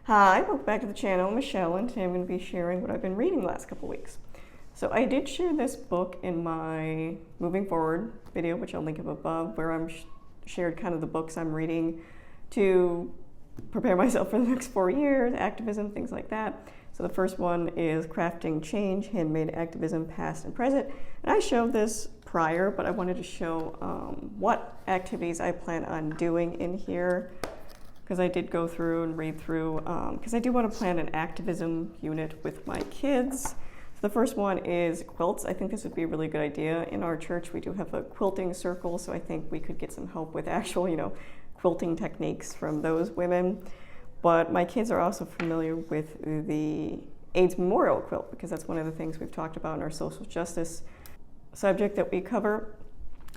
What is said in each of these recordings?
Hi, welcome back to the channel. I'm Michelle, and today I'm going to be sharing what I've been reading the last couple weeks. So I did share this book in my Moving Forward video, which I'll link up above, where I'm shared kind of the books I'm reading to prepare myself for the next 4 years, activism, things like that. So the first one is Crafting Change, Handmade Activism, Past and Present. And I showed this prior, but I wanted to show what activities I plan on doing in here, because I did go through and read through, because I do want to plan an activism unit with my kids. So the first one is quilts. I think this would be a really good idea. In our church, we do have a quilting circle, so I think we could get some help with actual, quilting techniques from those women. But my kids are also familiar with the AIDS Memorial Quilt, because that's one of the things we've talked about in our social justice subject that we cover.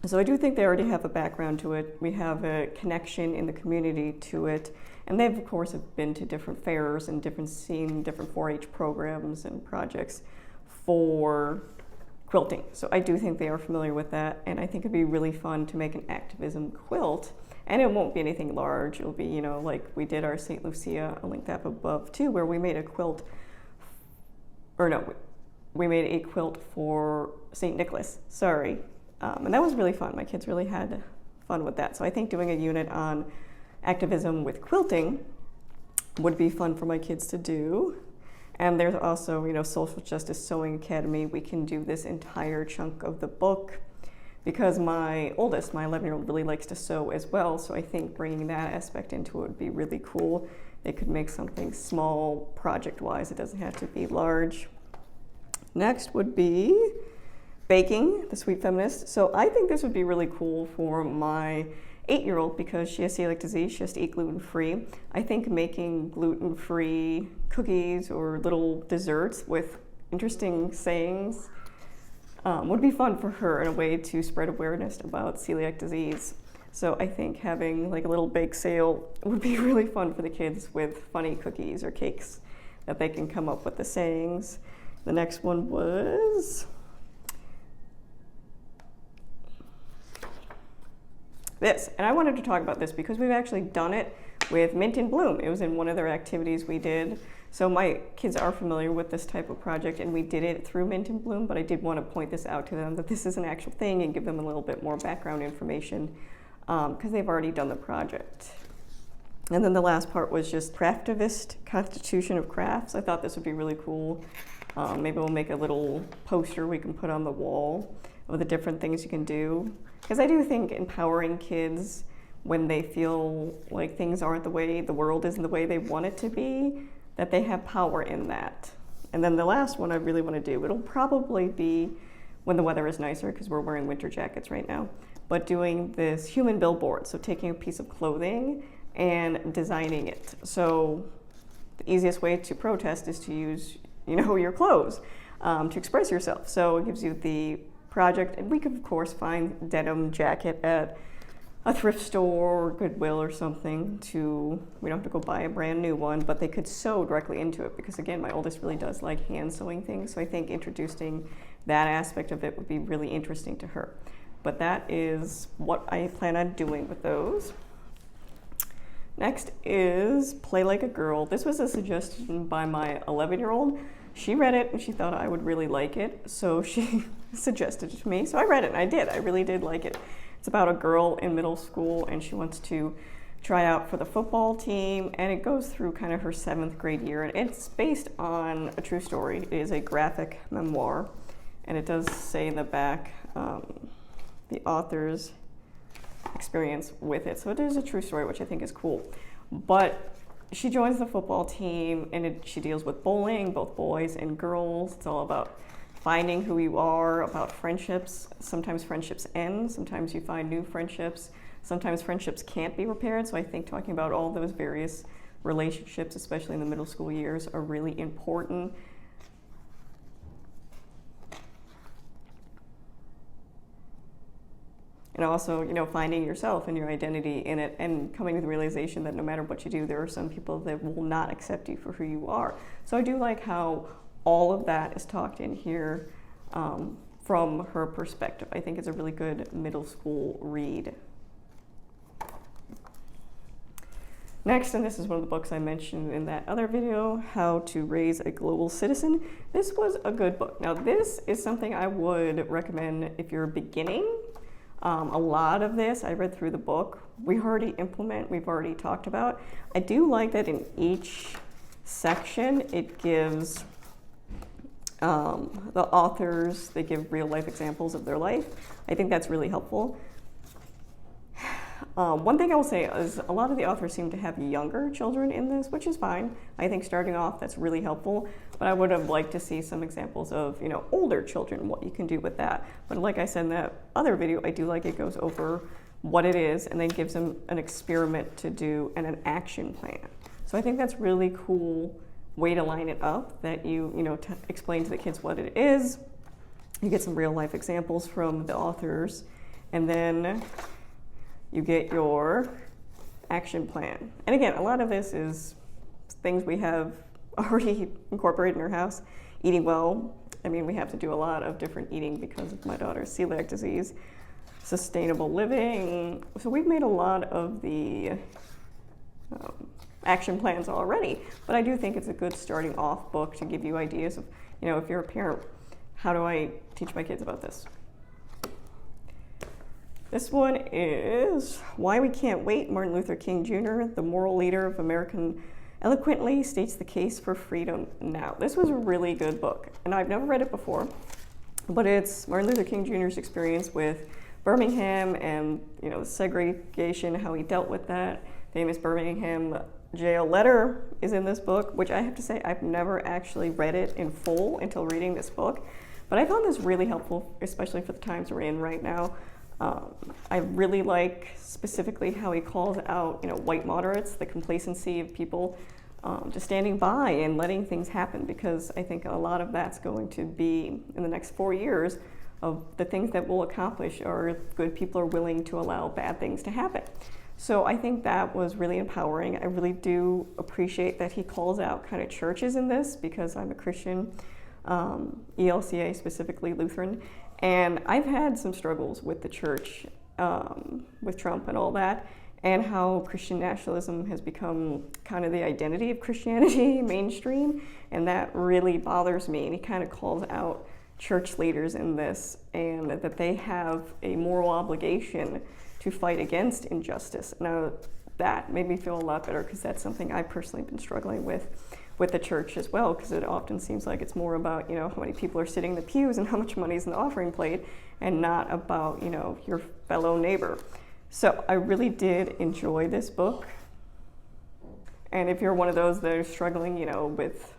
So I do think they already have a background to it. We have a connection in the community to it. And they've, of course, have been to different fairs and seen different 4-H programs and projects for quilting. So I do think they are familiar with that. And I think it'd be really fun to make an activism quilt. And it won't be anything large. It'll be, like we did our St. Lucia, I'll link that up above too, where we made a quilt, we made a quilt for St. Nicholas, sorry. And that was really fun. My kids really had fun with that. So I think doing a unit on activism with quilting would be fun for my kids to do. And there's also, Social Justice Sewing Academy. We can do this entire chunk of the book because my oldest, my 11-year-old, really likes to sew as well. So I think bringing that aspect into it would be really cool. They could make something small project-wise. It doesn't have to be large. Next would be baking, the Sweet Feminist. So I think this would be really cool for my 8-year-old because she has celiac disease, she has to eat gluten-free. I think making gluten-free cookies or little desserts with interesting sayings would be fun for her in a way to spread awareness about celiac disease. So I think having like a little bake sale would be really fun for the kids with funny cookies or cakes that they can come up with the sayings. The next one was this, and I wanted to talk about this because we've actually done it with Mint in Bloom. It was in one of their activities we did. So my kids are familiar with this type of project, and we did it through Mint in Bloom, but I did want to point this out to them that this is an actual thing and give them a little bit more background information because they've already done the project. And then the last part was just Craftivist, Constitution of Crafts. I thought this would be really cool. Maybe we'll make a little poster we can put on the wall of the different things you can do. Because I do think empowering kids when they feel like things aren't the way, the world isn't the way they want it to be, that they have power in that. And then the last one I really want to do, it'll probably be when the weather is nicer because we're wearing winter jackets right now, but doing this human billboard. So taking a piece of clothing and designing it. So the easiest way to protest is to use, your clothes to express yourself. So it gives you the project, and we could of course find denim jacket at a thrift store or Goodwill or something we don't have to go buy a brand new one, but they could sew directly into it because again, my oldest really does like hand sewing things. So I think introducing that aspect of it would be really interesting to her. But that is what I plan on doing with those. Next is Play Like a Girl. This was a suggestion by my 11-year-old. She read it and she thought I would really like it, so she suggested it to me. So I read it and I did. I really did like it. It's about a girl in middle school and she wants to try out for the football team, and it goes through kind of her 7th grade year, and it's based on a true story. It is a graphic memoir, and it does say in the back the author's experience with it. So it is a true story, which I think is cool. But she joins the football team and she deals with bullying, both boys and girls. It's all about finding who you are, about friendships. Sometimes friendships end, sometimes you find new friendships. Sometimes friendships can't be repaired. So I think talking about all those various relationships, especially in the middle school years, are really important. And also, finding yourself and your identity in it and coming to the realization that no matter what you do, there are some people that will not accept you for who you are. So I do like how all of that is talked in here from her perspective. I think it's a really good middle school read. Next, and this is one of the books I mentioned in that other video, How to Raise a Global Citizen. This was a good book. Now, this is something I would recommend if you're beginning. A lot of this, I read through the book, we've already talked about. I do like that in each section, it gives the authors, they give real life examples of their life. I think that's really helpful. One thing I will say is a lot of the authors seem to have younger children in this, which is fine. I think starting off, that's really helpful, but I would have liked to see some examples of, older children, what you can do with that. But like I said in that other video, I do like it goes over what it is and then gives them an experiment to do and an action plan. So I think that's really cool way to line it up, that you explain to the kids what it is. You get some real life examples from the authors, and then you get your action plan. And again, a lot of this is things we have already incorporated in our house. Eating well. I mean, we have to do a lot of different eating because of my daughter's celiac disease. Sustainable living. So we've made a lot of the action plans already, but I do think it's a good starting off book to give you ideas of, if you're a parent, how do I teach my kids about this? This one is Why We Can't Wait. Martin Luther King Jr., the moral leader of American, eloquently states the case for freedom now. This was a really good book, and I've never read it before, but it's Martin Luther King Jr.'s experience with Birmingham and segregation, how he dealt with that. Famous Birmingham jail letter is in this book, which I have to say I've never actually read it in full until reading this book, but I found this really helpful, especially for the times we're in right now. I really like specifically how he calls out, white moderates, the complacency of people just standing by and letting things happen, because I think a lot of that's going to be in the next 4 years of the things that we'll accomplish, or good people are willing to allow bad things to happen. So I think that was really empowering. I really do appreciate that he calls out kind of churches in this, because I'm a Christian, ELCA specifically Lutheran, and I've had some struggles with the church, with Trump and all that, and how Christian nationalism has become kind of the identity of Christianity mainstream, and that really bothers me. And he kind of calls out church leaders in this, and that they have a moral obligation to fight against injustice. Now, that made me feel a lot better, because that's something I've personally been struggling with the church as well, because it often seems like it's more about, how many people are sitting in the pews and how much money is in the offering plate, and not about, your fellow neighbor. So I really did enjoy this book. And if you're one of those that are struggling, with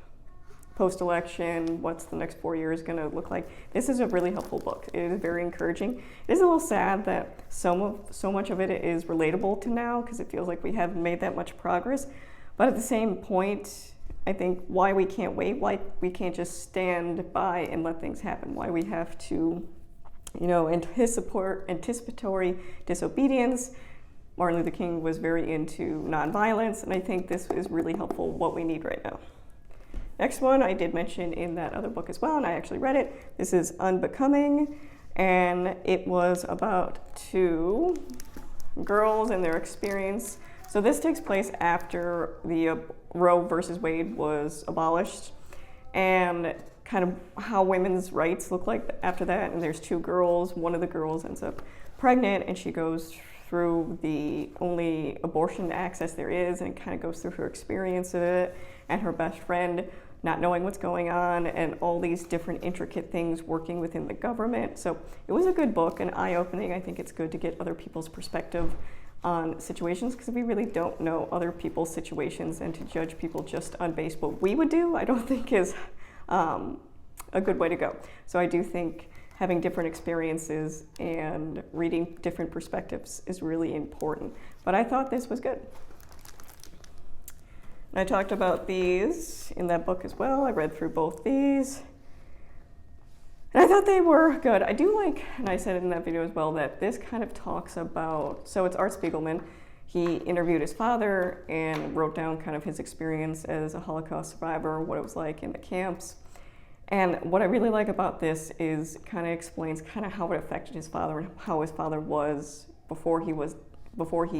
post-election, what's the next 4 years going to look like, this is a really helpful book. It is very encouraging. It is a little sad that so much of it is relatable to now, because it feels like we haven't made that much progress. But at the same point, I think why we can't wait, why we can't just stand by and let things happen, why we have to, anticipatory disobedience. Martin Luther King was very into nonviolence, and I think this is really helpful, what we need right now. Next one I did mention in that other book as well, and I actually read it. This is Unbecoming, and it was about 2 girls and their experience. So this takes place after the Roe versus Wade was abolished, and kind of how women's rights look like after that. And there's 2 girls. One of the girls ends up pregnant, and she goes through the only abortion access there is, and kind of goes through her experience of it, and her best friend not knowing what's going on, and all these different intricate things working within the government. So it was a good book and eye-opening. I think it's good to get other people's perspective on situations, because we really don't know other people's situations, and to judge people just on base what we would do, I don't think is a good way to go. So I do think having different experiences and reading different perspectives is really important. But I thought this was good. And I talked about these in that book as well. I read through both these, and I thought they were good. I do like, and I said it in that video as well, that this kind of talks about, so it's Art Spiegelman. He interviewed his father and wrote down kind of his experience as a Holocaust survivor, what it was like in the camps. And what I really like about this is it kind of explains kind of how it affected his father and how his father was before he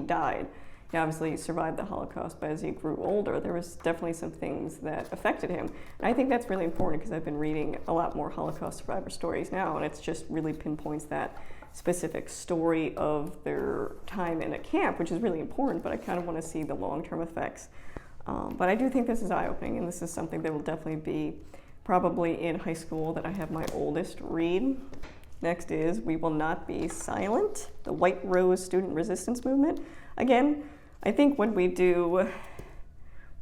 died. he obviously survived the Holocaust, but as he grew older, there was definitely some things that affected him. And I think that's really important because I've been reading a lot more Holocaust survivor stories now, and it's just really pinpoints that specific story of their time in a camp, which is really important, but I kind of want to see the long-term effects. But I do think this is eye-opening, and this is something that will definitely be probably in high school that I have my oldest read. Next is We Will Not Be Silent, the White Rose Student Resistance Movement. Again, I think when we do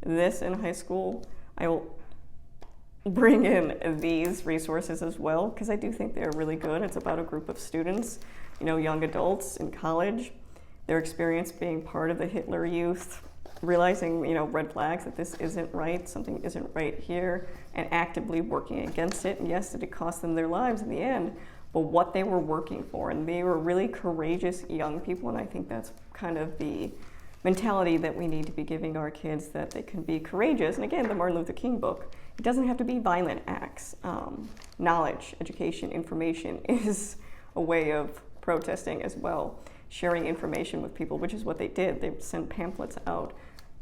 this in high school, I will bring in these resources as well, because I do think they're really good. It's about a group of students, young adults in college, their experience being part of the Hitler Youth, realizing, red flags that this isn't right, something isn't right here, and actively working against it. And yes, did it cost them their lives in the end, but what they were working for. And they were really courageous young people, and I think that's kind of the mentality that we need to be giving our kids, that they can be courageous. And again, the Martin Luther King book, it doesn't have to be violent acts. Knowledge, education, information is a way of protesting as well. Sharing information with people, which is what they did. They sent pamphlets out,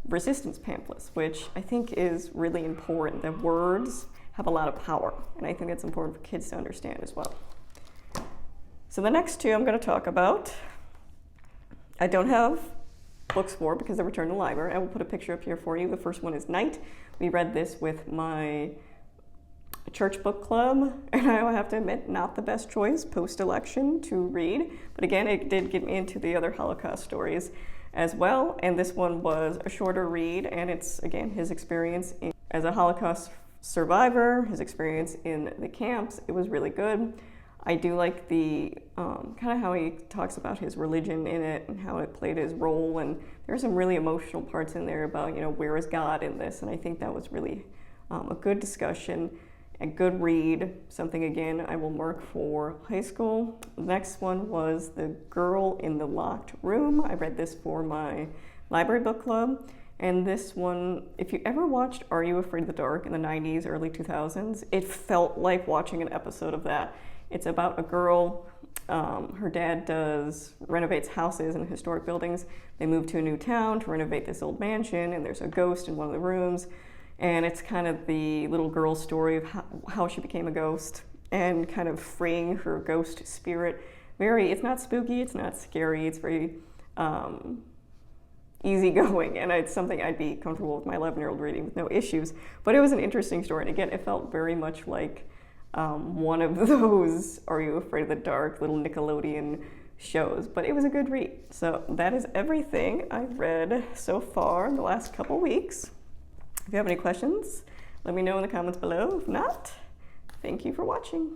resistance pamphlets, which I think is really important. That words have a lot of power, and I think it's important for kids to understand as well. So the next two I'm going to talk about, I don't have books for because they're returned to the library. I will put a picture up here for you. The first one is Night. We read this with my church book club, and I will have to admit, not the best choice post-election to read, but again, it did get me into the other Holocaust stories as well, and this one was a shorter read, and it's, again, his experience as a Holocaust survivor, his experience in the camps. It was really good. I do like the kind of how he talks about his religion in it and how it played his role, and there are some really emotional parts in there about, where is God in this, and I think that was really a good discussion. A good read, something again I will mark for high school. The next one was The Girl in the Locked Room. I read this for my library book club. And this one, if you ever watched Are You Afraid of the Dark in the 90s, early 2000s, it felt like watching an episode of that. It's about a girl, her dad renovates houses and historic buildings. They move to a new town to renovate this old mansion, and there's a ghost in one of the rooms. And it's kind of the little girl's story of how she became a ghost and kind of freeing her ghost spirit. It's not spooky, it's not scary, it's very easygoing, and it's something I'd be comfortable with my 11-year-old reading with no issues. But it was an interesting story, and again, it felt very much like one of those Are You Afraid of the Dark little Nickelodeon shows, but it was a good read. So that is everything I've read so far in the last couple weeks. If you have any questions, let me know in the comments below. If not, thank you for watching.